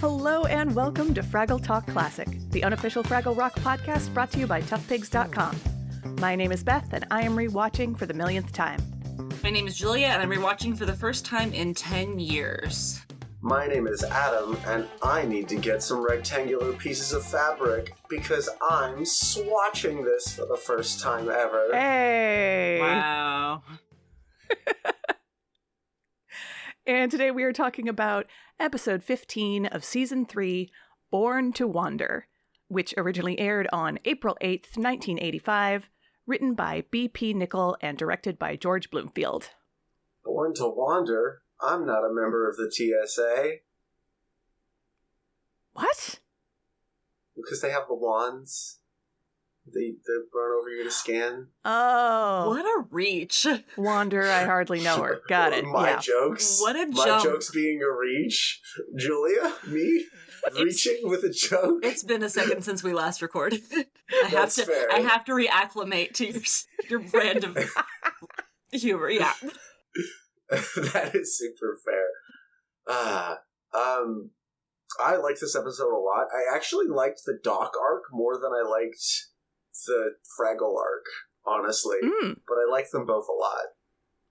Hello and welcome to Fraggle Talk Classic, the unofficial Fraggle Rock podcast brought to you by toughpigs.com. My name is Beth, and I am rewatching for the millionth time. My name is Julia, and I'm rewatching for the first time in 10 years. My name is Adam, and I need to get some rectangular pieces of fabric because I'm swatching this for the first time ever. Hey! Wow. And today we are talking about episode 15 of season 3, Born to Wander, which originally aired on April 8th, 1985, written by B.P. Nicol and directed by George Bloomfield. Born to Wander? I'm not a member of the TSA. What? Because they have the wands. They run over you to scan. Oh. What a reach. Wander, I hardly know her. Got it. My yeah. jokes. What a My jump. jokes being a reach. Julia? Me? Reaching with a joke? It's been a second since we last recorded. That's fair. I have to reacclimate to your brand of humor, yeah. That is super fair. I liked this episode a lot. I actually liked the Doc arc more than I liked the Fraggle arc, honestly. But I liked them both a lot.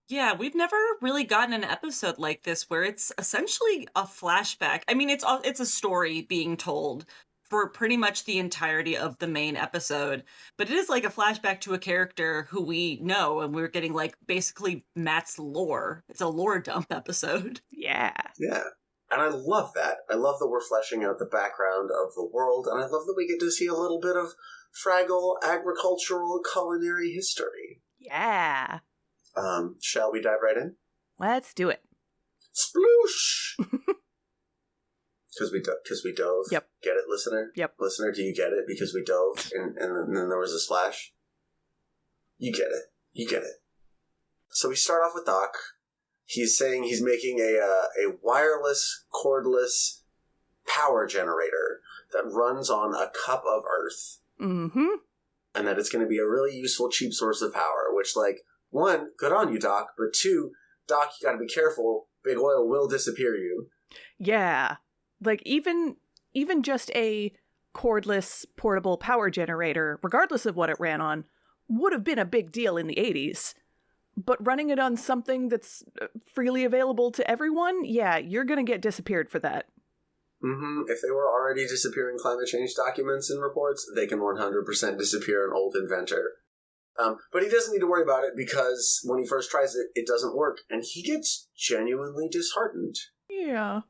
Yeah, we've never really gotten an episode like this where it's essentially a flashback. I mean, it's a story being told for pretty much the entirety of the main episode, but it is like a flashback to a character who we know, and we're getting like basically Matt's lore. It's a lore dump episode. Yeah. Yeah. And I love that. I love that we're fleshing out the background of the world, and I love that we get to see a little bit of Fraggle agricultural culinary history. Yeah. Shall we dive right in? Let's do it. Sploosh! Because we dove. Yep. Get it, listener? Yep. Listener, do you get it? Because we dove and then there was a splash? You get it. You get it. So we start off with Doc. He's saying he's making a wireless, cordless power generator that runs on a cup of earth. Mm-hmm. And that it's going to be a really useful, cheap source of power, which, like, one, good on you, Doc, but two, Doc, you gotta be careful. Big oil will disappear you. Yeah. Like, even just a cordless portable power generator, regardless of what it ran on, would have been a big deal in the 80s. But running it on something that's freely available to everyone, yeah, you're gonna get disappeared for that. Mm-hmm. If they were already disappearing climate change documents and reports, they can 100% disappear an old inventor. But he doesn't need to worry about it because when he first tries it, it doesn't work. And he gets genuinely disheartened. Yeah.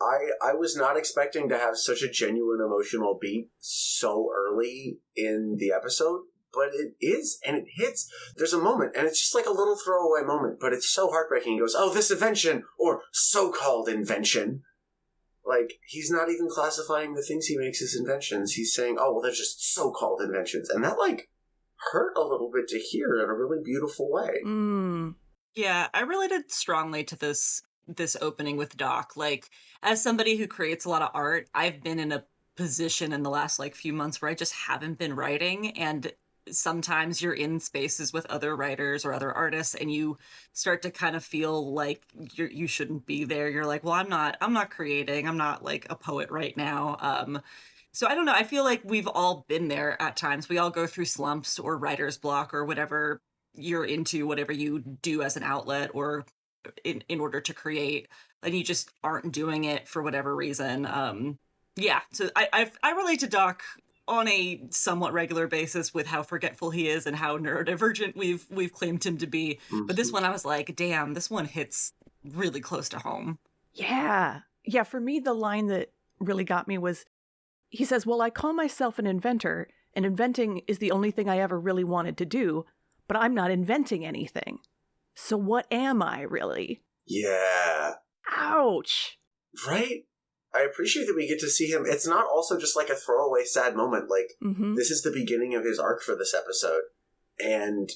I was not expecting to have such a genuine emotional beat so early in the episode, but it is, and it hits. There's a moment, and it's just like a little throwaway moment, but it's so heartbreaking. He goes, oh, this invention, or so-called invention. Like, he's not even classifying the things he makes as inventions. He's saying, oh, well, they're just so-called inventions. And that, like, hurt a little bit to hear in a really beautiful way. Yeah, I related strongly to this opening with Doc. Like, as somebody who creates a lot of art, I've been in a position in the last like few months where I just haven't been writing, and sometimes you're in spaces with other writers or other artists and you start to kind of feel like you shouldn't be there. You're like, well, I'm not creating. I'm not like a poet right now. So I don't know. I feel like we've all been there at times. We all go through slumps or writer's block or whatever you're into, whatever you do as an outlet or in order to create, and you just aren't doing it for whatever reason. Yeah. So I relate to Doc on a somewhat regular basis with how forgetful he is and how neurodivergent we've claimed him to be. Mm-hmm. But this one I was like, damn, this one hits really close to home. Yeah. Yeah, for me, the line that really got me was, he says, well, I call myself an inventor, and inventing is the only thing I ever really wanted to do, but I'm not inventing anything. So what am I, really? Yeah. Ouch. Right? I appreciate that we get to see him. It's not also just like a throwaway sad moment. Like, This is the beginning of his arc for this episode. And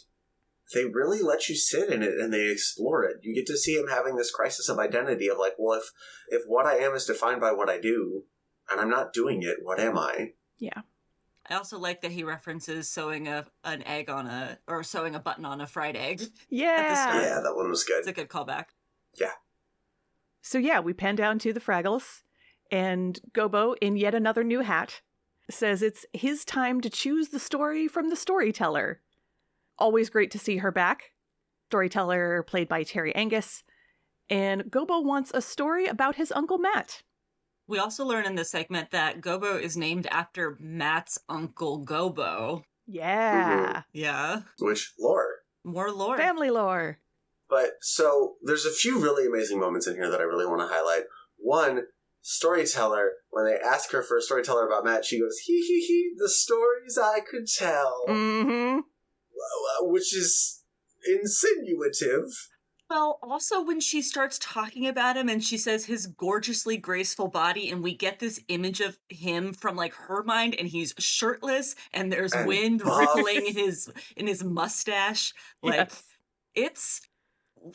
they really let you sit in it and they explore it. You get to see him having this crisis of identity of like, well, if what I am is defined by what I do, and I'm not doing it, what am I? Yeah. I also like that he references sewing an egg sewing a button on a fried egg. Yeah. At the start. Yeah, that one was good. It's a good callback. Yeah. So yeah, we pan down to the Fraggles, And Gobo, in yet another new hat, says it's his time to choose the story from the storyteller. Always great to see her back. Storyteller played by Terry Angus. And Gobo wants a story about his Uncle Matt. We also learn in this segment that Gobo is named after Matt's Uncle Gobo. Yeah. Yeah. Which, lore. More lore. Family lore. But, so, there's a few really amazing moments in here that I really want to highlight. One, storyteller, when they ask her for a storyteller about Matt, she goes, hee hee hee, the stories I could tell. Mm-hmm. Which is insinuative. Well, also when she starts talking about him and she says his gorgeously graceful body, and we get this image of him from like her mind, and he's shirtless and there's And wind buff. rippling in his mustache. Like, Yes. it's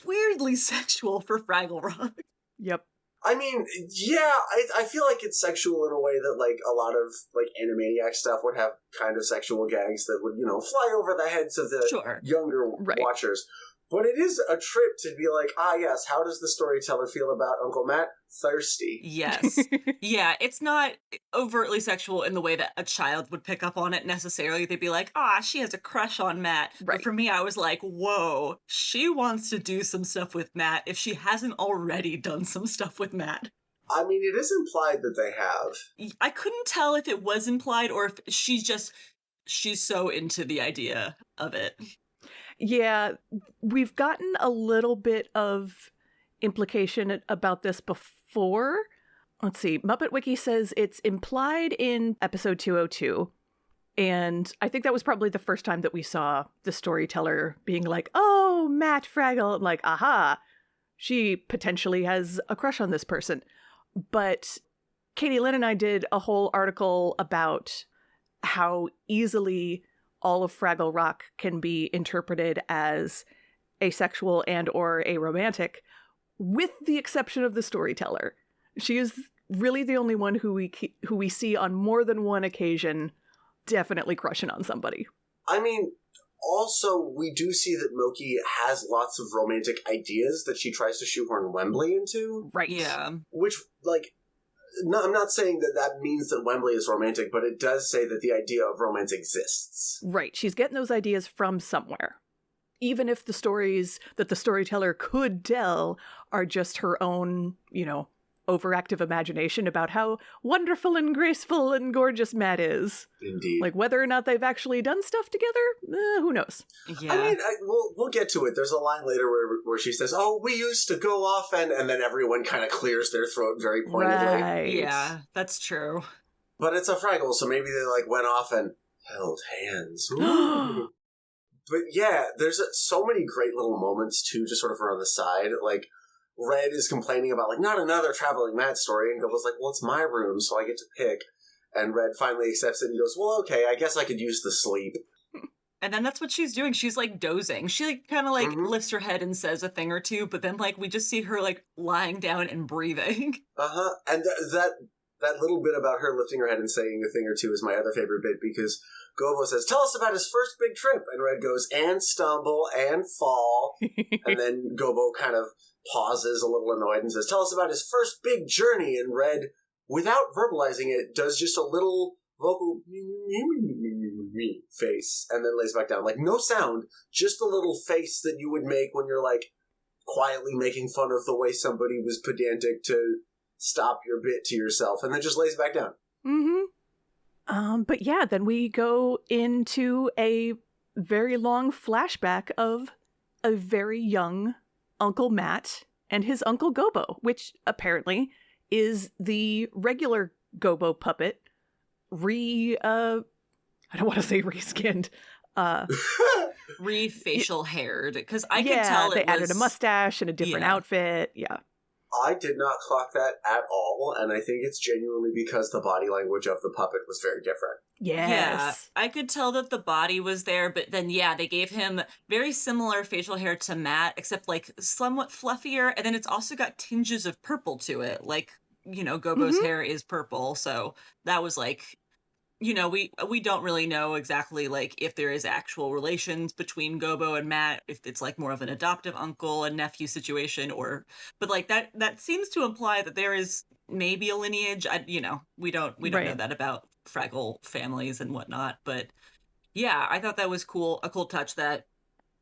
weirdly sexual for Fraggle Rock. Yep. I mean, yeah, I feel like it's sexual in a way that, like, a lot of, like, Animaniac stuff would have kind of sexual gags that would, fly over the heads of the Sure. younger Right. watchers. But it is a trip to be like, yes, how does the storyteller feel about Uncle Matt? Thirsty. Yes. Yeah, it's not overtly sexual in the way that a child would pick up on it necessarily. They'd be like, she has a crush on Matt. Right. But for me, I was like, whoa, she wants to do some stuff with Matt if she hasn't already done some stuff with Matt. I mean, it is implied that they have. I couldn't tell if it was implied or if she's so into the idea of it. Yeah, we've gotten a little bit of implication about this before. Let's see. Muppet Wiki says it's implied in episode 202. And I think that was probably the first time that we saw the storyteller being like, oh, Matt Fraggle. I'm like, aha, she potentially has a crush on this person. But Katie Lynn and I did a whole article about how easily all of Fraggle Rock can be interpreted as asexual and or aromantic, with the exception of the storyteller. She is really the only one who we see on more than one occasion definitely crushing on somebody. I mean, also, we do see that Moki has lots of romantic ideas that she tries to shoehorn Wembley into. Right. Yeah. Which, like, no, I'm not saying that means that Wembley is romantic, but it does say that the idea of romance exists. Right. She's getting those ideas from somewhere. Even if the stories that the storyteller could tell are just her own, overactive imagination about how wonderful and graceful and gorgeous Matt is. Indeed. Like, whether or not they've actually done stuff together, who knows? Yeah. I mean, we'll get to it. There's a line later where she says, "Oh, we used to go often," and then everyone kind of clears their throat very pointedly. Right. Yeah, that's true. But it's a Fraggle, so maybe they like went off and held hands. Ooh. But yeah, there's so many great little moments too, just sort of on the side. Like, Red is complaining about, like, not another traveling Matt story, and Gobo's like, well, it's my room, so I get to pick. And Red finally accepts it and goes, well, okay, I guess I could use the sleep. And then that's what she's doing. She's like dozing. She like kind of like Mhm. lifts her head and says a thing or two, but then like we just see her like lying down and breathing. And that little bit about her lifting her head and saying a thing or two is my other favorite bit, because Gobo says, tell us about his first big trip. And Red goes, and stumble and fall. And then Gobo kind of pauses a little annoyed and says, tell us about his first big journey. And Red, without verbalizing it, does just a little vocal face and then lays back down. Like, no sound, just a little face that you would make when you're, like, quietly making fun of the way somebody was pedantic to stop your bit to yourself, and then just lays back down. Mm-hmm. But yeah, then we go into a very long flashback of a very young Uncle Matt and his Uncle Gobo, which apparently is the regular Gobo puppet I don't want to say reskinned. Re-facial haired, because I could tell they added a mustache and a different outfit. Yeah. I did not clock that at all, and I think it's genuinely because the body language of the puppet was very different. Yes. Yeah, I could tell that the body was there, but then, yeah, they gave him very similar facial hair to Matt, except, like, somewhat fluffier, and then it's also got tinges of purple to it. Like, Gobo's hair is purple, so that was, like, we don't really know exactly, like, if there is actual relations between Gobo and Matt, if it's, like, more of an adoptive uncle and nephew situation, but, like, that seems to imply that there is maybe a lineage. We don't Right. know that about Fraggle families and whatnot. But yeah, I thought that was cool. A cool touch that,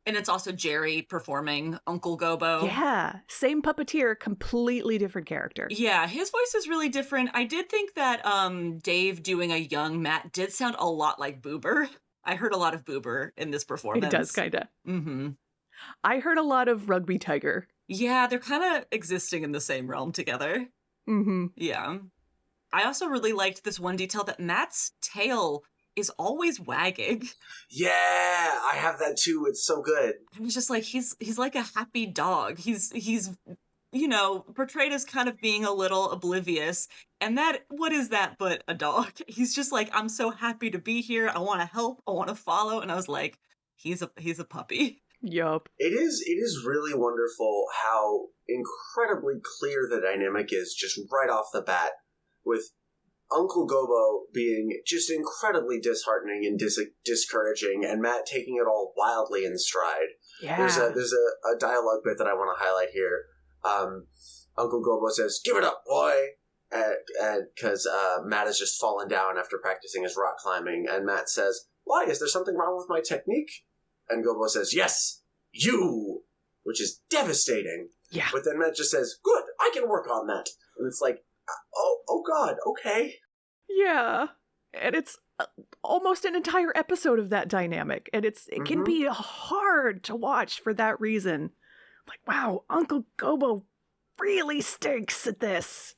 and it's also Jerry performing Uncle Gobo. Yeah. Same puppeteer, completely different character. Yeah, his voice is really different. I did think that Dave doing a young Matt did sound a lot like Boober. I heard a lot of Boober in this performance. It does, kind of. Mm-hmm. I heard a lot of Rugby Tiger. Yeah, they're kind of existing in the same realm together. Mm-hmm. Yeah. I also really liked this one detail that Matt's tail is always wagging. Yeah, I have that too. It's so good. I was just like, he's like a happy dog. He's portrayed as kind of being a little oblivious. And what is that but a dog? He's just like, I'm so happy to be here. I want to help. I want to follow. And I was like, he's a puppy. Yup. It is really wonderful how incredibly clear the dynamic is just right off the bat, with Uncle Gobo being just incredibly disheartening and discouraging, and Matt taking it all wildly in stride. Yeah. There's a dialogue bit that I want to highlight here. Uncle Gobo says, "Give it up, boy," because Matt has just fallen down after practicing his rock climbing, and Matt says, "Why? Is there something wrong with my technique?" And Gobo says, "Yes, you," which is devastating. Yeah. But then Matt just says, "Good, I can work on that." And it's like, oh God, okay. Yeah. And it's almost an entire episode of that dynamic. And it can be hard to watch for that reason. Like, wow, Uncle Gobo really stinks at this.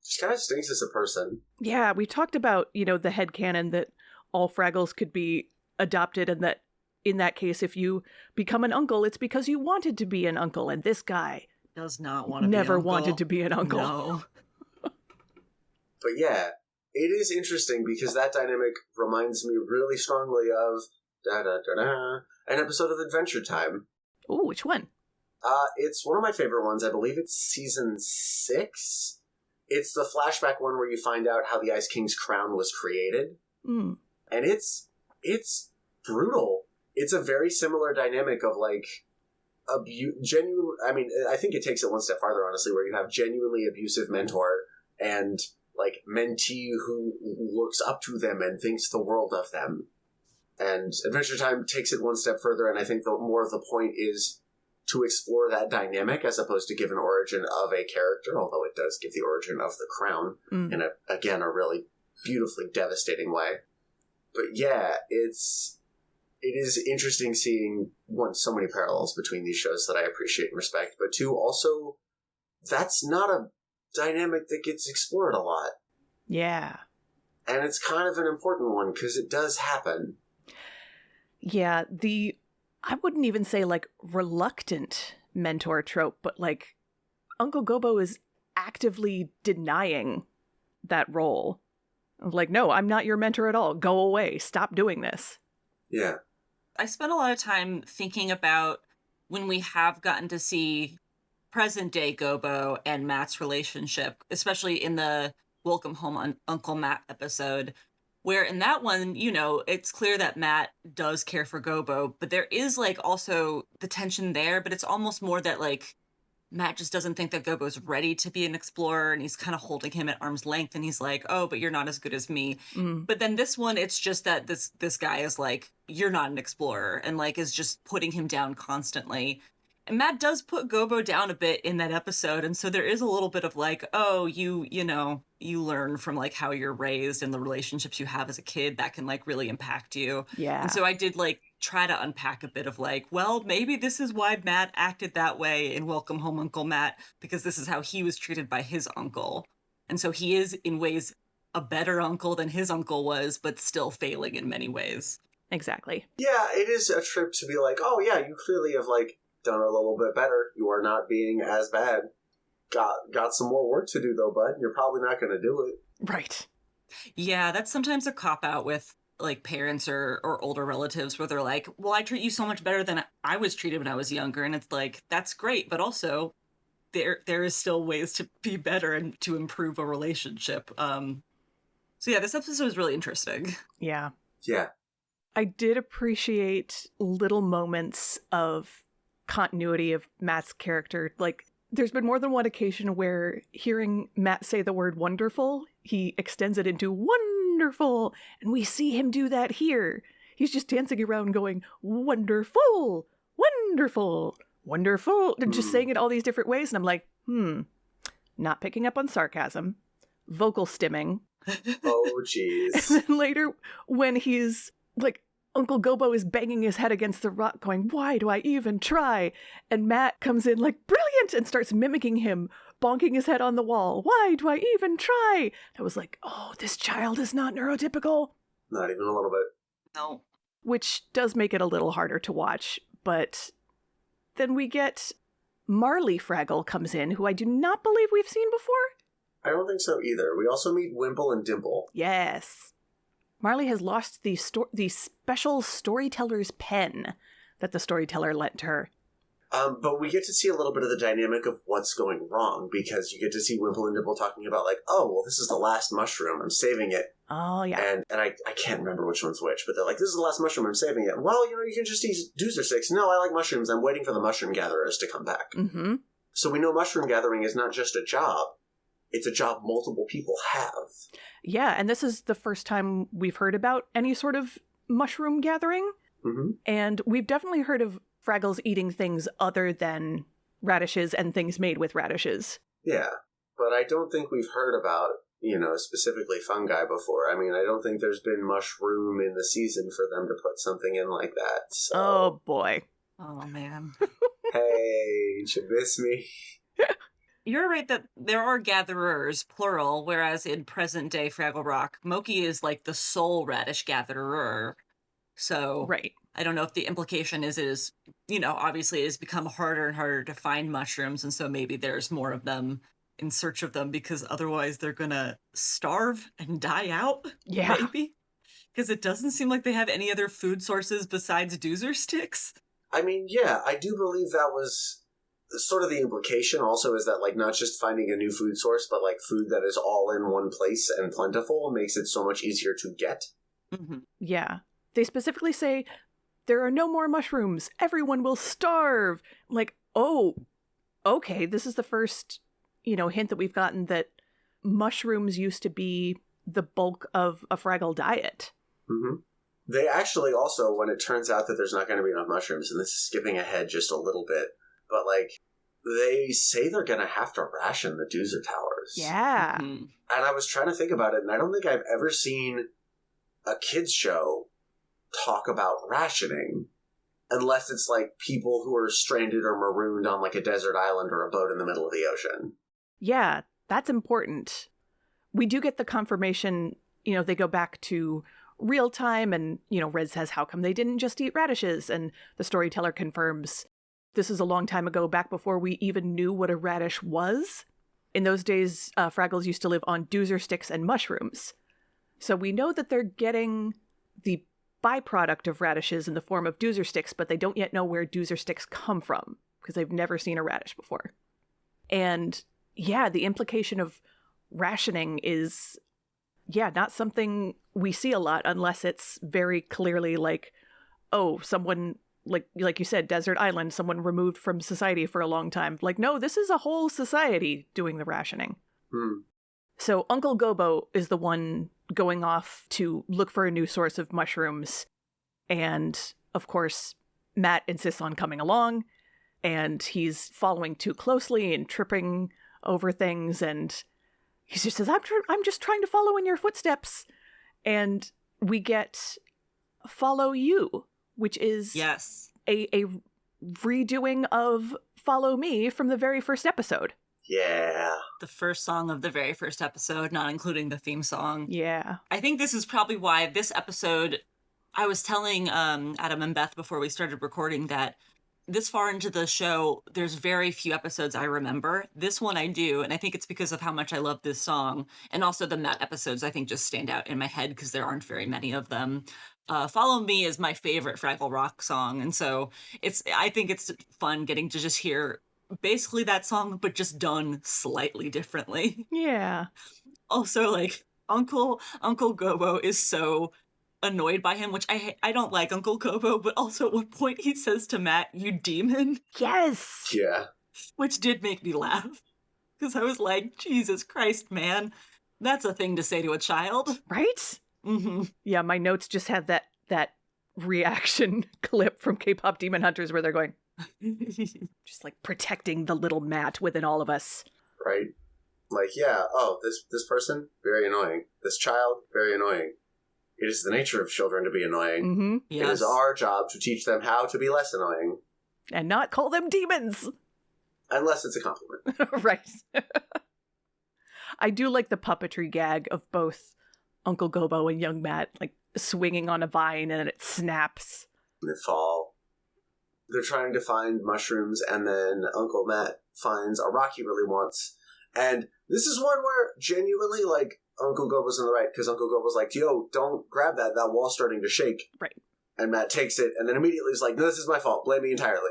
Just kind of stinks as a person. Yeah, we talked about, the headcanon that all Fraggles could be adopted, and that in that case, if you become an uncle, it's because you wanted to be an uncle. And this guy does not want to never be an uncle. wanted to be an uncle. No. But yeah, it is interesting because that dynamic reminds me really strongly of an episode of Adventure Time. Ooh, which one? It's one of my favorite ones. I believe it's season 6. It's the flashback one where you find out how the Ice King's crown was created. Mm. And it's brutal. It's a very similar dynamic of like genuine. I mean, I think it takes it one step farther, honestly, where you have genuinely abusive mentor and like mentee who looks up to them and thinks the world of them. And Adventure Time takes it one step further, and I think more of the point is to explore that dynamic as opposed to give an origin of a character, although it does give the origin of the crown in a really beautifully devastating way. But yeah, it is interesting seeing, one, so many parallels between these shows that I appreciate and respect, but two, also, that's not a dynamic that gets explored a lot. Yeah. And it's kind of an important one because it does happen. Yeah, I wouldn't even say like reluctant mentor trope, but like Uncle Gobo is actively denying that role. Of like, no, I'm not your mentor at all. Go away. Stop doing this. Yeah. I spent a lot of time thinking about when we have gotten to see present day Gobo and Matt's relationship, especially in the Welcome Home Uncle Matt episode, where in that one, it's clear that Matt does care for Gobo, but there is like also the tension there, but it's almost more that like Matt just doesn't think that Gobo's ready to be an explorer, and he's kind of holding him at arm's length, and he's like, oh, but you're not as good as me. But then this one, it's just that this guy is like, you're not an explorer, and like is just putting him down constantly. And Matt does put Gobo down a bit in that episode, and so there is a little bit of like, oh, you learn from like how you're raised and the relationships you have as a kid that can like really impact you. Yeah. And so I did like try to unpack a bit of like, well, maybe this is why Matt acted that way in Welcome Home Uncle Matt, because this is how he was treated by his uncle. And so he is in ways a better uncle than his uncle was, but still failing in many ways. Exactly. Yeah, it is a trip to be like, oh yeah, you clearly have like done a little bit better. You are not being as bad. Got some more work to do though, bud. You're probably not going to do it. Right. Yeah, that's sometimes a cop-out with like parents or older relatives where they're like, well, I treat you so much better than I was treated when I was younger. And it's like, that's great, but also there is still ways to be better and to improve a relationship. So yeah, this episode is really interesting. Yeah. Yeah. I did appreciate little moments of continuity of Matt's character. Like There's been more than one occasion where hearing Matt say the word wonderful, he extends it into wonderful, and we see him do that here. He's just dancing around going, wonderful, wonderful, wonderful, and just saying it all these different ways, and I'm like, not picking up on sarcasm, vocal stimming. Oh, jeez. And then later, when he's like, Uncle Gobo is banging his head against the rock going, why do I even try? And Matt comes in like, brilliant, and starts mimicking him, bonking his head on the wall. Why do I even try? I was like, oh, this child is not neurotypical. Not even a little bit. No. Which does make it a little harder to watch. But then we get Marley Fraggle comes in, who I do not believe we've seen before. I don't think so either. We also meet Wimple and Dimple. Yes. Marley has lost the special storyteller's pen that the storyteller lent to her. But we get to see a little bit of the dynamic of what's going wrong, because you get to see Wimple and Dimple talking about, like, oh, well, this is the last mushroom. I'm saving it. Oh, yeah. And I can't remember which one's which, but they're like, this is the last mushroom. I'm saving it. Well, you can just eat doozer sticks. No, I like mushrooms. I'm waiting for the mushroom gatherers to come back. Mm-hmm. So we know mushroom gathering is not just a job. It's a job multiple people have. Yeah, and this is the first time we've heard about any sort of mushroom gathering. Mm-hmm. And we've definitely heard of Fraggles eating things other than radishes and things made with radishes. Yeah, but I don't think we've heard about, specifically fungi before. I mean, I don't think there's been mushroom in the season for them to put something in like that. So. Oh, boy. Oh, man. Hey, you miss me? You're right that there are gatherers, plural, whereas in present-day Fraggle Rock, Moki is like the sole radish gatherer. So right. I don't know if the implication is obviously it has become harder and harder to find mushrooms, and so maybe there's more of them in search of them because otherwise they're gonna starve and die out. Yeah. Maybe. Because it doesn't seem like they have any other food sources besides doozer sticks. I mean, yeah, I do believe that was sort of the implication also, is that, like, not just finding a new food source, but, like, food that is all in one place and plentiful makes it so much easier to get. Mm-hmm. Yeah. They specifically say, there are no more mushrooms. Everyone will starve. Like, oh, okay. This is the first, hint that we've gotten that mushrooms used to be the bulk of a Fraggle diet. Mm-hmm. They actually also, when it turns out that there's not going to be enough mushrooms, and this is skipping ahead just a little bit, but, like, they say they're going to have to ration the doozer towers. Yeah. Mm-hmm. And I was trying to think about it, and I don't think I've ever seen a kids show talk about rationing, unless it's, like, people who are stranded or marooned on, like, a desert island or a boat in the middle of the ocean. Yeah, that's important. We do get the confirmation, they go back to real time, and, Red says, how come they didn't just eat radishes? And the storyteller confirms, this is a long time ago, back before we even knew what a radish was. In those days, Fraggles used to live on doozer sticks and mushrooms. So we know that they're getting the byproduct of radishes in the form of doozer sticks, but they don't yet know where doozer sticks come from, because they've never seen a radish before. And yeah, the implication of rationing is, not something we see a lot unless it's very clearly like, oh, someone... Like you said, desert island, someone removed from society for a long time. Like, no, this is a whole society doing the rationing. So Uncle Gobo is the one going off to look for a new source of mushrooms. And, of course, Matt insists on coming along. And he's following too closely and tripping over things. And he just says, I'm just trying to follow in your footsteps. And we get Follow You, which is yes, a redoing of Follow Me from the very first episode. Yeah. the first song of the very first episode, not including the theme song. Yeah. I think this is probably why this episode, I was telling Adam and Beth before we started recording that this far into the show, there's very few episodes I remember. This one I do, and I think it's because of how much I love this song. And also the Matt episodes, I think, just stand out in my head because there aren't very many of them. Follow Me is my favorite Fraggle Rock song, and so I think it's fun getting to just hear basically that song, but just done slightly differently. Yeah. Also, like, Uncle Gobo is so annoyed by him, which I don't like Uncle Gobo, but also at one point he says to Matt, "You demon." Yes. Yeah. which did make me laugh. Because I was like, Jesus Christ, man. That's a thing to say to a child. Right? Mm-hmm. Yeah, my notes just have that reaction clip from K-pop Demon Hunters where they're going, just like protecting the little Matt within all of us. Right? Like, yeah, oh, this person, very annoying. This child, very annoying. It is the nature of children to be annoying. Mm-hmm. Yes. It is our job to teach them how to be less annoying. And not call them demons. Unless it's a compliment. Right. I do like the puppetry gag of both Uncle Gobo and young Matt, like swinging on a vine and it snaps. And they fall. They're trying to find mushrooms, and then Uncle Matt finds a rock he really wants. And this is one where genuinely, like, Uncle Gobo's in the right, because Uncle Gobo's like, yo, don't grab that wall's starting to shake. Right. And Matt takes it, and then immediately is like, no, this is my fault, blame me entirely.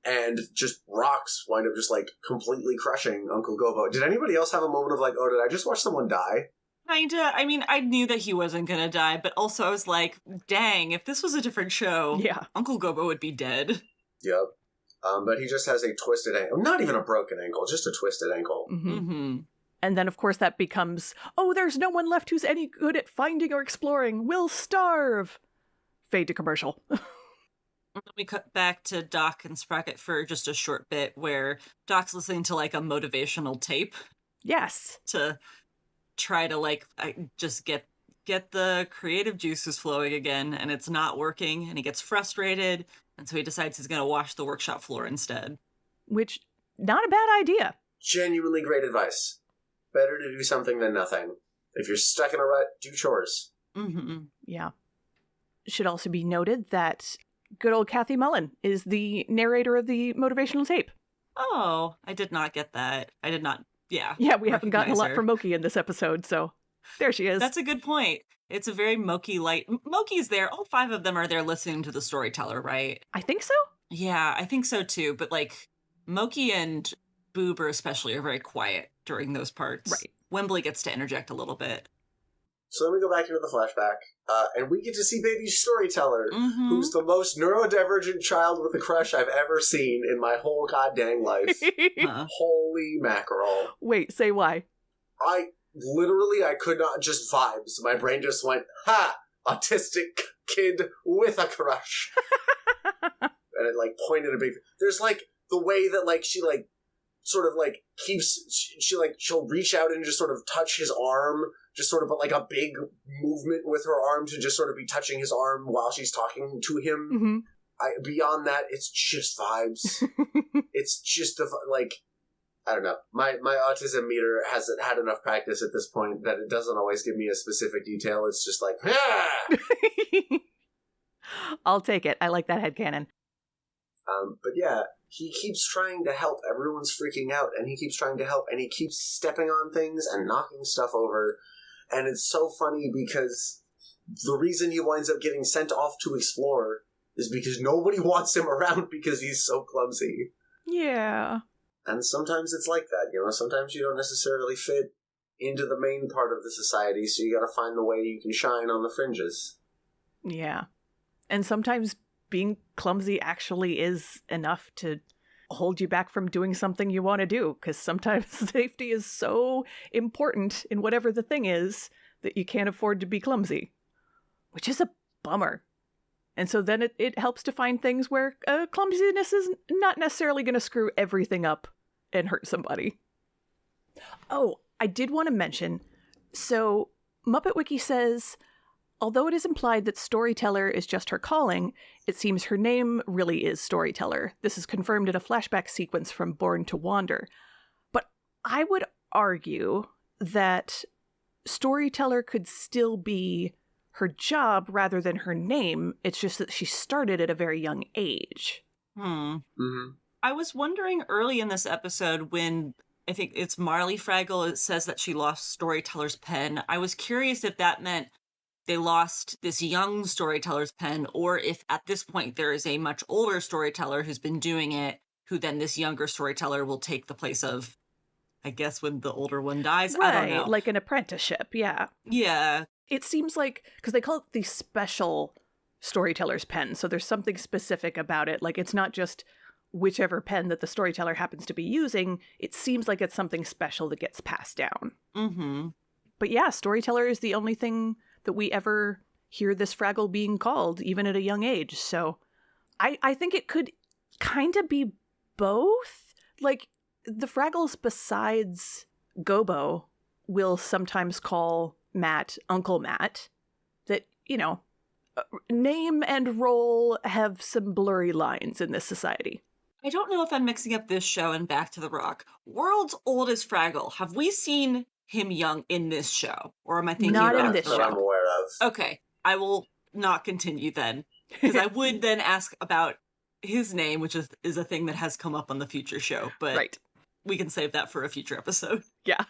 And just rocks wind up just, like, completely crushing Uncle Gobo. Did anybody else have a moment of like, oh, did I just watch someone die? Kinda. I mean, I knew that he wasn't gonna die, but also I was like, dang, if this was a different show, Yeah. Uncle Gobo would be dead. Yep. But he just has a twisted ankle. Not even a broken ankle, just a twisted ankle. Mm-hmm. Mm-hmm. And then, of course, that becomes, oh, there's no one left who's any good at finding or exploring. We'll starve. Fade to commercial. We cut back to Doc and Sprocket for just a short bit where Doc's listening to like a motivational tape Yes. to try to like just get the creative juices flowing again, and it's not working, and he gets frustrated, and so he decides he's going to wash the workshop floor instead. Which, not a bad idea. Genuinely great advice. Better to do something than nothing. If you're stuck in a rut, do chores. Mm-hmm. Yeah. Should also be noted that good old Kathy Mullen is the narrator of the motivational tape. Oh, I did not get that. I did not. Yeah. Yeah, we haven't gotten a recognize lot her. from Moki in this episode, so there she is. That's a good point. It's a very Moki light. Moki's there. All 5 of them are there listening to the storyteller, right? I think so. Yeah, I think so too. But like Moki and Boober especially are very quiet during those parts. Right. Wembley gets to interject a little bit. So then we go back into the flashback, and we get to see baby storyteller, Mm-hmm. who's the most neurodivergent child with a crush I've ever seen in my whole goddamn life. Holy mackerel. Wait, say why. I could not, just vibes. My brain just went, ha! Autistic kid with a crush. And it, like, pointed a big... There's, like, the way that, like, she, like, sort of, like, keeps... she'll reach out and just sort of touch his arm, just sort of, like, a big movement with her arm to just sort of be touching his arm while she's talking to him. Mm-hmm. Beyond that, it's just vibes. It's just, like... I don't know. My autism meter hasn't had enough practice at this point that it doesn't always give me a specific detail. It's just like, ah! I'll take it. I like that headcanon. But yeah, he keeps trying to help. Everyone's freaking out, and he keeps trying to help, and he keeps stepping on things and knocking stuff over. And it's so funny because the reason he winds up getting sent off to explore is because nobody wants him around because he's so clumsy. Yeah. And sometimes it's like that, you know? Sometimes you don't necessarily fit into the main part of the society, so you gotta find the way you can shine on the fringes. Yeah. And sometimes being clumsy actually is enough to hold you back from doing something you want to do, because sometimes safety is so important in whatever the thing is that you can't afford to be clumsy, which is a bummer. And so then it helps to find things where clumsiness is not necessarily going to screw everything up and hurt somebody. Oh, I did want to mention, so Muppet Wiki says, although it is implied that storyteller is just her calling, it seems her name really is storyteller. This is confirmed in a flashback sequence from Born to Wander. But I would argue that storyteller could still be her job rather than her name. It's just that she started at a very young age. Mm-hmm. I was wondering early in this episode when I think it's Marley Fraggle, it says that she lost storyteller's pen. I was curious if that meant they lost this young storyteller's pen, or if at this point there is a much older storyteller who's been doing it, who then this younger storyteller will take the place of, I guess, when the older one dies. Right, I don't know. like an apprenticeship, yeah. Yeah. It seems like, because they call it the special storyteller's pen, so there's something specific about it. Like, it's not just whichever pen that the storyteller happens to be using, it seems like it's something special that gets passed down. Mm-hmm. But yeah, storyteller is the only thing that we ever hear this Fraggle being called, even at a young age. So I think it could kind of be both. Like, the Fraggles besides Gobo will sometimes call Matt Uncle Matt. That, name and role have some blurry lines in this society. I don't know if I'm mixing up this show and Back to the Rock. World's Oldest Fraggle. Have we seen him young in this show? Or am I thinking Not about in this That's what I'm show. aware of. Okay, I will not continue then. Because I would then ask about his name, which is a thing that has come up on the future show. But Right. we can save that for a future episode. Yeah.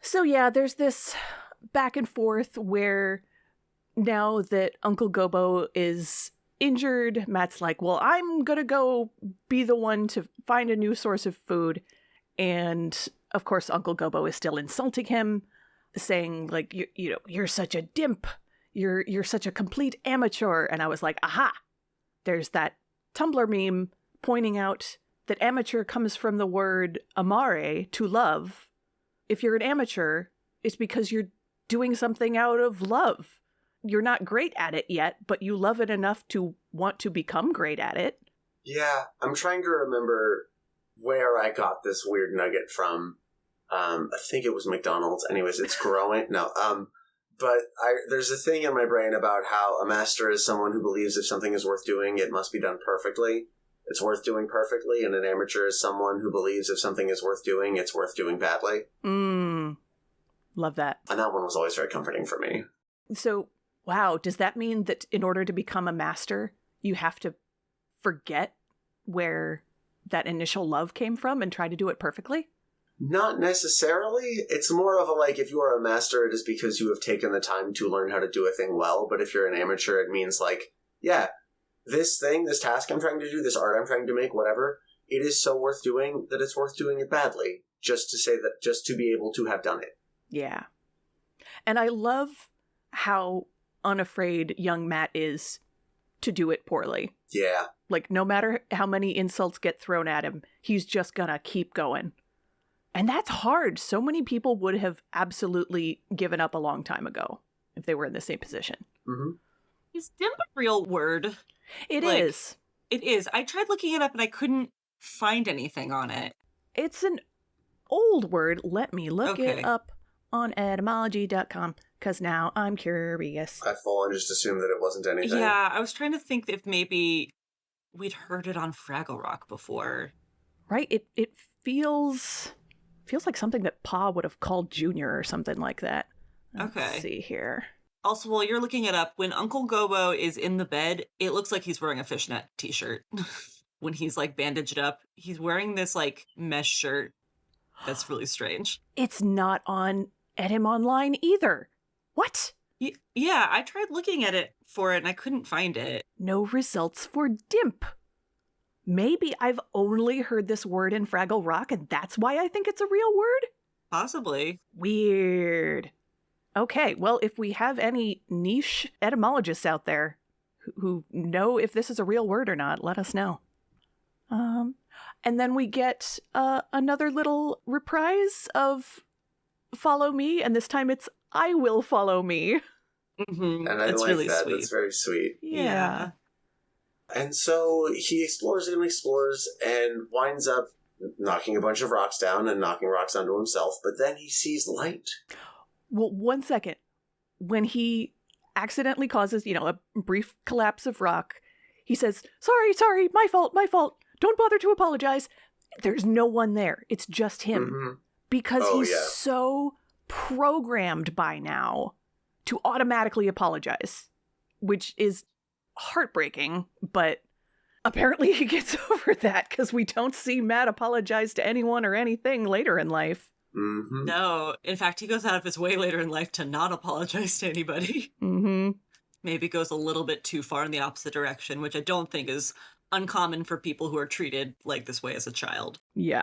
So yeah, there's this back and forth where now that Uncle Gobo is injured, Matt's like, well, I'm gonna go be the one to find a new source of food. And of course, Uncle Gobo is still insulting him, saying like, you're such a dimp. You're such a complete amateur. And I was like, aha, there's that Tumblr meme pointing out that amateur comes from the word amare, to love. If you're an amateur, it's because you're doing something out of love. You're not great at it yet, but you love it enough to want to become great at it. Yeah, I'm trying to remember where I got this weird nugget from. I think it was McDonald's. Anyways, it's growing. No, but there's a thing in my brain about how a master is someone who believes if something is worth doing, it must be done perfectly. It's worth doing perfectly, and an amateur is someone who believes if something is worth doing, it's worth doing badly. Love that. And that one was always very comforting for me. So, wow, does that mean that in order to become a master, you have to forget where that initial love came from and try to do it perfectly? Not necessarily. It's more of a, like, if you are a master, it is because you have taken the time to learn how to do a thing well. But if you're an amateur, it means, like, yeah, this thing, this task I'm trying to do, this art I'm trying to make, whatever, it is so worth doing that it's worth doing it badly. Just to say that, just to be able to have done it. Yeah. And I love how unafraid young Matt is to do it poorly. Yeah. Like, no matter how many insults get thrown at him, he's just gonna keep going. And that's hard. So many people would have absolutely given up a long time ago if they were in the same position. Mm-hmm. Is dimp a real word? It is. It is. I tried looking it up and I couldn't find anything on it. It's an old word. Let me look Okay. it up on etymology.com, because now I'm curious. I full on just assumed that it wasn't anything. Yeah, I was trying to think if maybe we'd heard it on Fraggle Rock before. Right? It feels like something that Pa would have called Junior or something like that. Let's Okay. see here. Also, while you're looking it up, when Uncle Gobo is in the bed, it looks like he's wearing a fishnet t-shirt. When he's, like, bandaged up, he's wearing this, like, mesh shirt. That's really strange. It's not on Etym Online either. What? Yeah, I tried looking at it for it and I couldn't find it. No results for dimp. Maybe I've only heard this word in Fraggle Rock and that's why I think it's a real word? Possibly. Weird. Okay, well, if we have any niche etymologists out there who know if this is a real word or not, let us know. And then we get another little reprise of Follow Me, and this time it's I Will Follow Me. Mm-hmm. And I That's like really that. sweet. That's very sweet. Yeah. And so he explores and winds up knocking a bunch of rocks down and knocking rocks onto himself, but then he sees light. Well, 1 second. When he accidentally causes, a brief collapse of rock, he says, sorry, my fault. Don't bother to apologize. There's no one there. It's just him. Mm-hmm. Because Oh, he's yeah. so programmed by now to automatically apologize, which is heartbreaking, but apparently he gets over that because we don't see Matt apologize to anyone or anything later in life. Mm-hmm. No, in fact, he goes out of his way later in life to not apologize to anybody. Mm-hmm. Maybe goes a little bit too far in the opposite direction, which I don't think is uncommon for people who are treated like this way as a child. Yeah.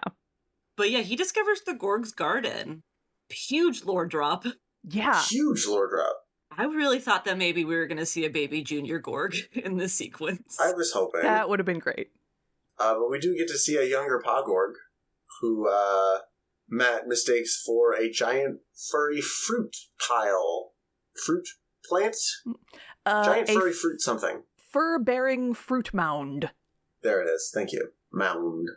But yeah, he discovers the Gorg's garden. Huge lore drop. Yeah. Huge lore drop. I really thought that maybe we were going to see a baby Junior Gorg in this sequence. I was hoping. That would have been great. But we do get to see a younger Pogorg, who Matt mistakes for a giant furry fruit pile. Fruit plant? Giant furry fruit something. Fur-bearing fruit mound. There it is. Thank you. Mound.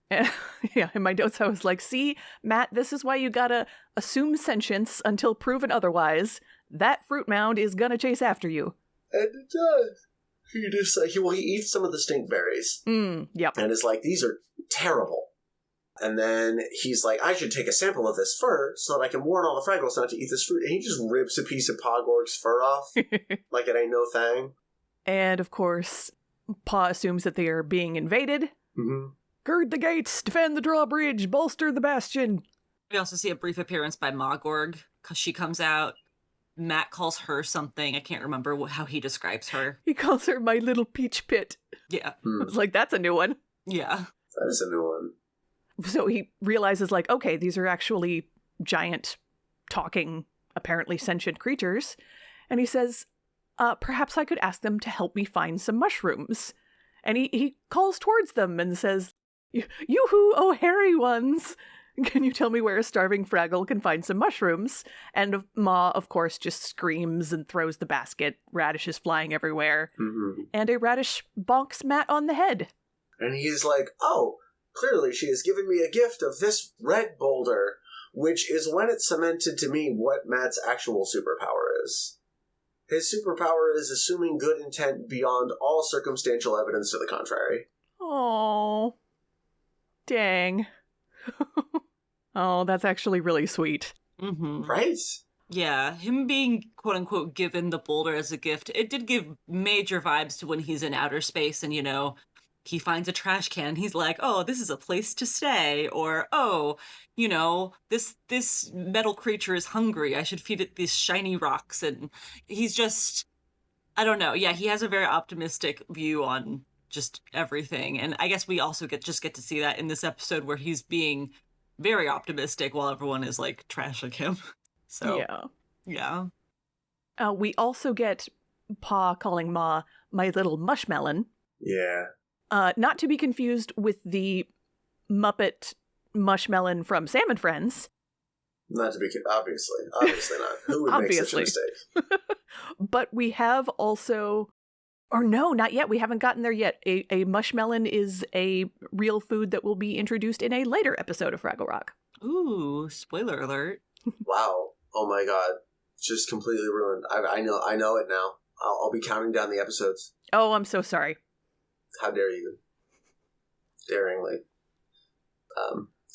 Yeah, in my notes I was like, see, Matt, this is why you gotta assume sentience until proven otherwise. That fruit mound is gonna chase after you. And it does. He just he eats some of the stink berries. Yep. And is like, these are terrible. And then he's like, I should take a sample of this fur so that I can warn all the Fraggles not to eat this fruit. And he just rips a piece of Pogorg's fur off like it ain't no thing. And of course, Pa assumes that they are being invaded. Mm-hmm. Gird the gates, defend the drawbridge, bolster the bastion. We also see a brief appearance by Mogorg, because she comes out. Matt calls her something. I can't remember how he describes her. He calls her my little peach pit. Yeah. I was like, that's a new one. Yeah. That is a new one. So he realizes, like, okay, these are actually giant, talking, apparently sentient creatures. And he says, perhaps I could ask them to help me find some mushrooms. And he calls towards them and says, Yoo-hoo, oh hairy ones! Can you tell me where a starving Fraggle can find some mushrooms? And Ma, of course, just screams and throws the basket, radishes flying everywhere. Mm-hmm. And a radish bonks Matt on the head. And he's like, oh, clearly she has given me a gift of this red boulder, which is when it cemented to me what Matt's actual superpower is. His superpower is assuming good intent beyond all circumstantial evidence to the contrary. Oh, dang. Oh, that's actually really sweet. Mm-hmm. Right? Yeah, him being quote-unquote given the boulder as a gift, it did give major vibes to when he's in outer space and, he finds a trash can. He's like, oh, this is a place to stay. Or, oh, this metal creature is hungry. I should feed it these shiny rocks. And he's just, I don't know. Yeah, he has a very optimistic view on just everything. And I guess we also get to see that in this episode where he's being very optimistic while everyone is like trashing him. So, yeah. We also get Pa calling Ma my little mushmelon. Yeah. Not to be confused with the Muppet mushmelon from Sam and Friends. Not to be obviously not. Who would make such a mistake? But we have also, or no, not yet. We haven't gotten there yet. A mushmelon is a real food that will be introduced in a later episode of Fraggle Rock. Ooh, spoiler alert! Wow! Oh my God! Just completely ruined. I know it now. I'll be counting down the episodes. Oh, I'm so sorry. How dare you? Daringly.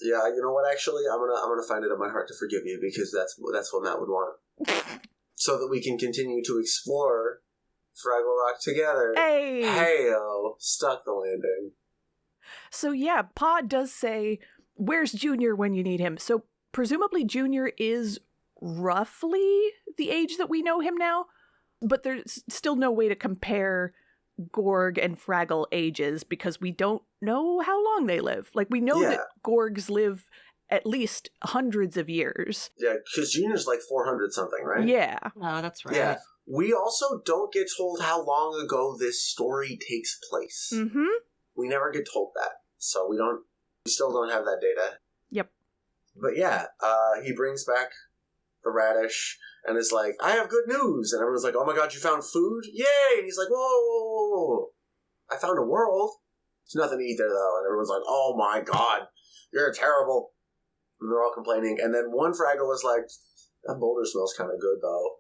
Yeah, you know what? Actually, I'm gonna find it in my heart to forgive you because that's what Matt would want, so that we can continue to explore Fraggle Rock together. Hey, heyo, stuck the landing. So yeah, Pa does say, "Where's Junior when you need him?" So presumably Junior is roughly the age that we know him now, but there's still no way to compare Gorg and Fraggle ages because we don't know how long they live. Like, we know that Gorgs live at least hundreds of years. Yeah, because Junior's like 400 something, right? Yeah. Oh, that's right. Yeah. We also don't get told how long ago this story takes place. Mm-hmm. We never get told that. So we still don't have that data. Yep. But yeah, he brings back the radish and is like, I have good news. And everyone's like, oh my God, you found food? Yay! And he's like, whoa. I found a world. There's nothing to eat there though. And everyone's like, oh my God, you're terrible. And they're all complaining. And then one Fraggle is like, that boulder smells kind of good though.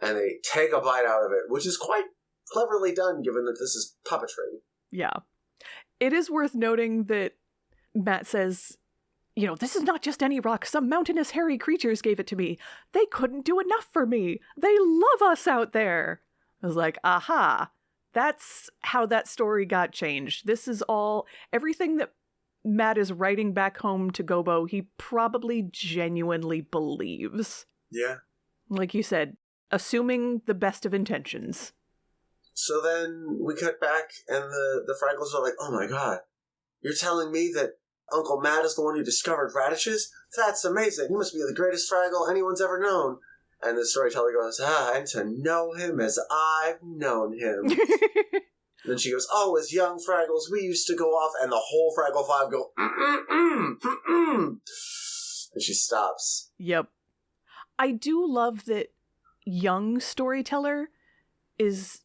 And they take a bite out of it, which is quite cleverly done given that this is puppetry. Yeah. It is worth noting that Matt says, this is not just any rock. Some mountainous hairy creatures gave it to me. They couldn't do enough for me. They love us out there. I was like, aha. That's how that story got changed. This is everything that Matt is writing back home to Gobo, he probably genuinely believes. Yeah. Like you said, assuming the best of intentions. So then we cut back and the Fraggles are like, oh my God, you're telling me that Uncle Matt is the one who discovered radishes? That's amazing. He must be the greatest Fraggle anyone's ever known. And the storyteller goes, and to know him as I've known him. And then she goes, oh, as young Fraggles, we used to go off, and the whole Fraggle Five go, and she stops. Yep. I do love that young storyteller is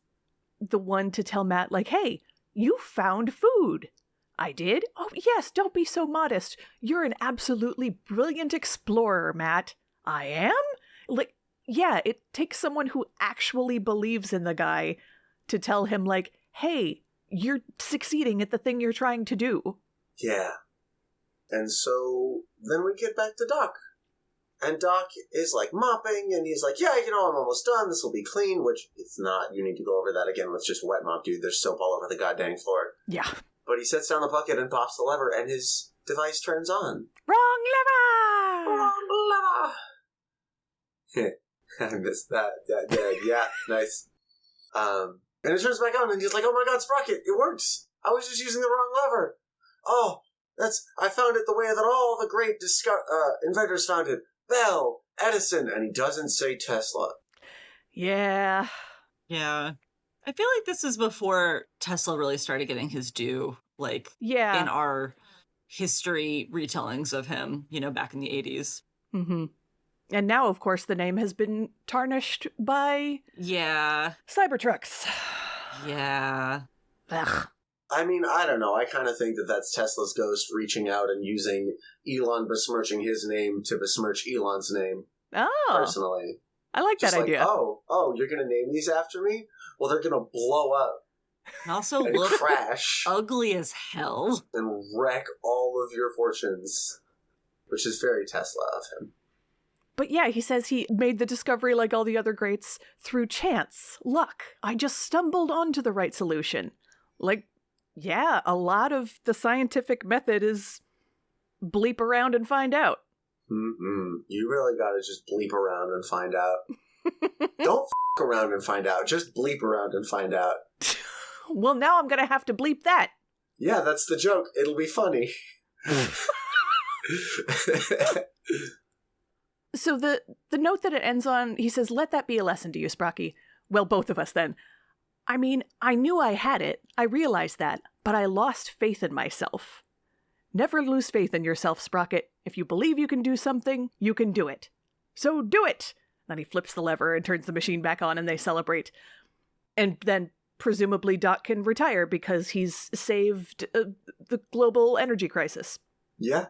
the one to tell Matt, like, hey, you found food. I did? Oh, yes, don't be so modest. You're an absolutely brilliant explorer, Matt. I am? Like, yeah, it takes someone who actually believes in the guy to tell him, like, hey, you're succeeding at the thing you're trying to do. Yeah. And so then we get back to Doc. And Doc is, like, mopping, and he's like, yeah, I'm almost done. This will be clean, which it's not. You need to go over that again. Let's just wet mop, dude. There's soap all over the goddamn floor. Yeah. But he sets down the bucket and pops the lever, and his device turns on. Wrong lever! Wrong lever! I missed that. Yeah, nice. And it turns back on, and he's like, oh my god, Sprocket, it works! I was just using the wrong lever! Oh, I found it the way that all the great inventors found it. Bell, Edison, and he doesn't say Tesla. Yeah. Yeah. I feel like this is before Tesla really started getting his due, like, Yeah. in our history retellings of him, back in the 80s. Mm-hmm. And now, of course, the name has been tarnished by... Yeah. Cybertrucks. Yeah. Ugh. I mean, I don't know. I kind of think that that's Tesla's ghost reaching out and using Elon besmirching his name to besmirch Elon's name. Oh. Personally. I like Just that idea. Oh, you're going to name these after me? Well, they're going to blow up. And also and look crash. ugly as hell. And wreck all of your fortunes. Which is very Tesla of him. But yeah, he says he made the discovery like all the other greats through chance, luck. I just stumbled onto the right solution. Like, yeah, a lot of the scientific method is bleep around and find out. You really gotta just bleep around and find out. Don't around and find out. Just bleep around and find out. Well, now I'm gonna have to bleep that. Yeah, that's the joke. It'll be funny. So the note that it ends on, he says, let that be a lesson to you, Sprocky. Well, both of us then. I mean, I knew I had it. I realized that. But I lost faith in myself. Never lose faith in yourself, Sprocket. If you believe you can do something, you can do it. So do it! Then he flips the lever and turns the machine back on and they celebrate. And then presumably Doc can retire because he's saved the global energy crisis. Yeah.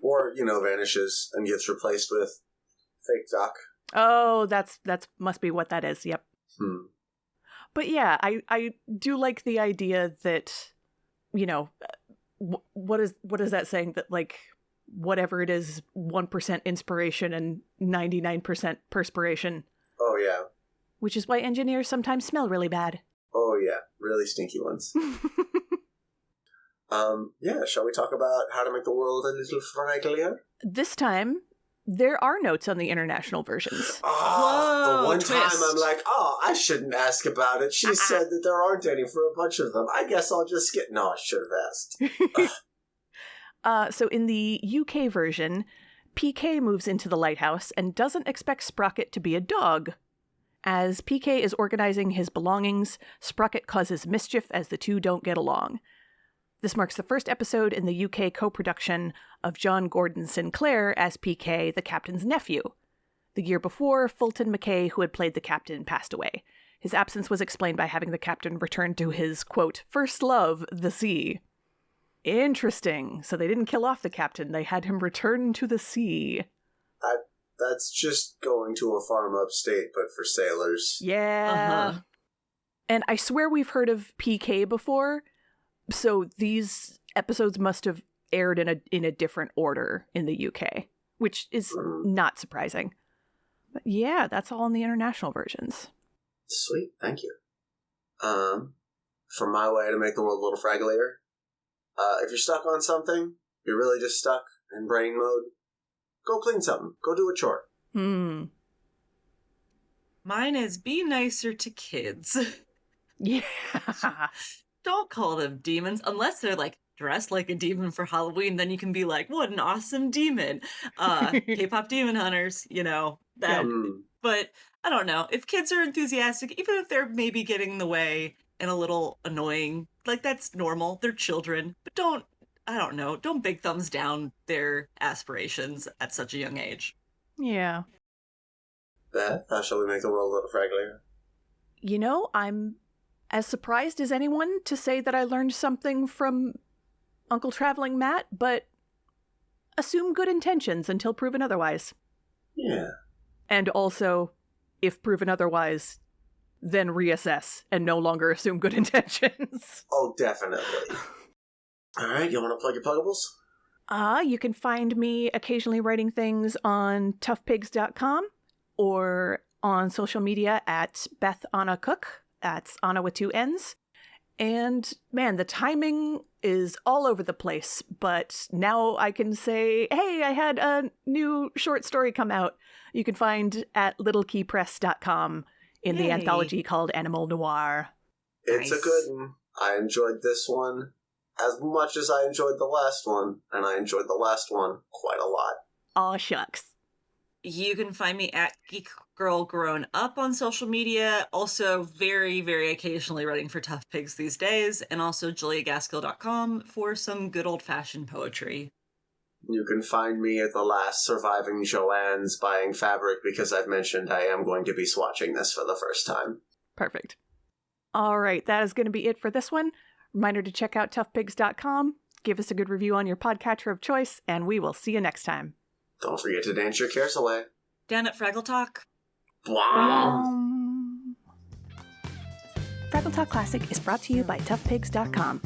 Or, vanishes and gets replaced with fake Doc. Oh, that's must be what that is. Yep. But yeah, I do like the idea that, what is that saying that, like, whatever it is, 1% inspiration and 99% perspiration. Oh yeah. Which is why engineers sometimes smell really bad. Oh yeah, really stinky ones. Yeah, shall we talk about how to make the world a little fragglier? This time, there are notes on the international versions. The one twist. time I'm like, I shouldn't ask about it. She said that there aren't any for a bunch of them. I guess I'll just skip. No, I should have asked. So in the UK version, PK moves into the lighthouse and doesn't expect Sprocket to be a dog. As PK is organizing his belongings, Sprocket causes mischief as the two don't get along. This marks the first episode in the UK co-production of John Gordon Sinclair as PK, the captain's nephew. The year before, Fulton McKay, who had played the captain, passed away. His absence was explained by having the captain return to his, quote, first love, the sea. Interesting. So they didn't kill off the captain, they had him return to the sea. That's just going to a farm upstate, but for sailors. Yeah. Uh-huh. And I swear we've heard of PK before, so these episodes must have aired in a different order in the UK, which is not surprising. But yeah, that's all in the international versions. Sweet, thank you. For my way to make the world a little fragglier, if you're stuck on something, you're really just stuck in brain mode, go clean something. Go do a chore. Hmm. Mine is be nicer to kids. Yeah. Don't call them demons unless they're like dressed like a demon for Halloween. Then you can be like, what an awesome demon. K-pop demon hunters, that. Yep. But I don't know. If kids are enthusiastic, even if they're maybe getting in the way, and a little annoying. Like, that's normal. They're children. But don't big thumbs down their aspirations at such a young age. Yeah. Beth, how shall we make the world a little fragglier? You know, I'm as surprised as anyone to say that I learned something from Uncle Traveling Matt, but assume good intentions until proven otherwise. Yeah. And also, if proven otherwise, then reassess and no longer assume good intentions. Oh, definitely. All right, you want to plug your pluggables? You can find me occasionally writing things on toughpigs.com or on social media at Beth Anna Cook. That's Anna with 2 N's. And man, the timing is all over the place, but now I can say, hey, I had a new short story come out. You can find at littlekeypress.com in the anthology called Animal Noir. It's a good one. I enjoyed this one as much as I enjoyed the last one, and I enjoyed the last one quite a lot. Aw, shucks. You can find me at Geek Girl Grown Up on social media. Also, very, very occasionally writing for Tough Pigs these days. And also juliagaskill.com for some good old-fashioned poetry. You can find me at the last surviving Joanne's buying fabric because I've mentioned I am going to be swatching this for the first time. Perfect. All right, that is going to be it for this one. Reminder to check out toughpigs.com, give us a good review on your podcatcher of choice, and we will see you next time. Don't forget to dance your cares away. Down at Fraggle Talk. Wow. Fraggle Talk Classic is brought to you by toughpigs.com.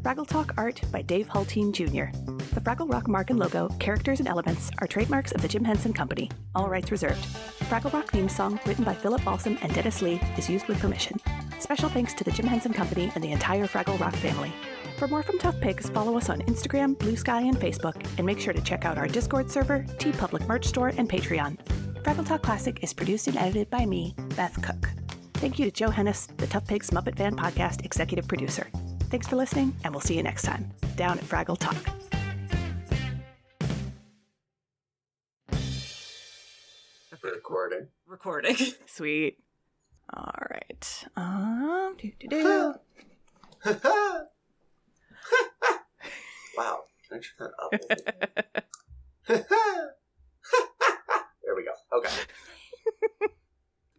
Fraggle Talk art by Dave Hulteen Jr. The Fraggle Rock mark and logo, characters, and elements are trademarks of the Jim Henson Company. All rights reserved. Fraggle Rock theme song, written by Philip Balsam and Dennis Lee, is used with permission. Special thanks to the Jim Henson Company and the entire Fraggle Rock family. For more from Tough Pigs, follow us on Instagram, Blue Sky, and Facebook, and make sure to check out our Discord server, TeePublic merch store, and Patreon. Fraggle Talk Classic is produced and edited by me, Beth Cook. Thank you to Joe Hennis, the Tough Pigs Muppet Fan Podcast executive producer. Thanks for listening, and we'll see you next time, down at Fraggle Talk. Recording. Sweet. All right. Wow. Can I turn that up a little? There we go. Okay.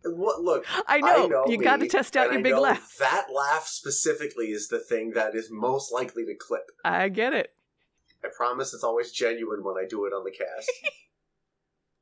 Look, I know you got to test out your big laugh. That laugh specifically is the thing that is most likely to clip. I get it. I promise it's always genuine when I do it on the cast.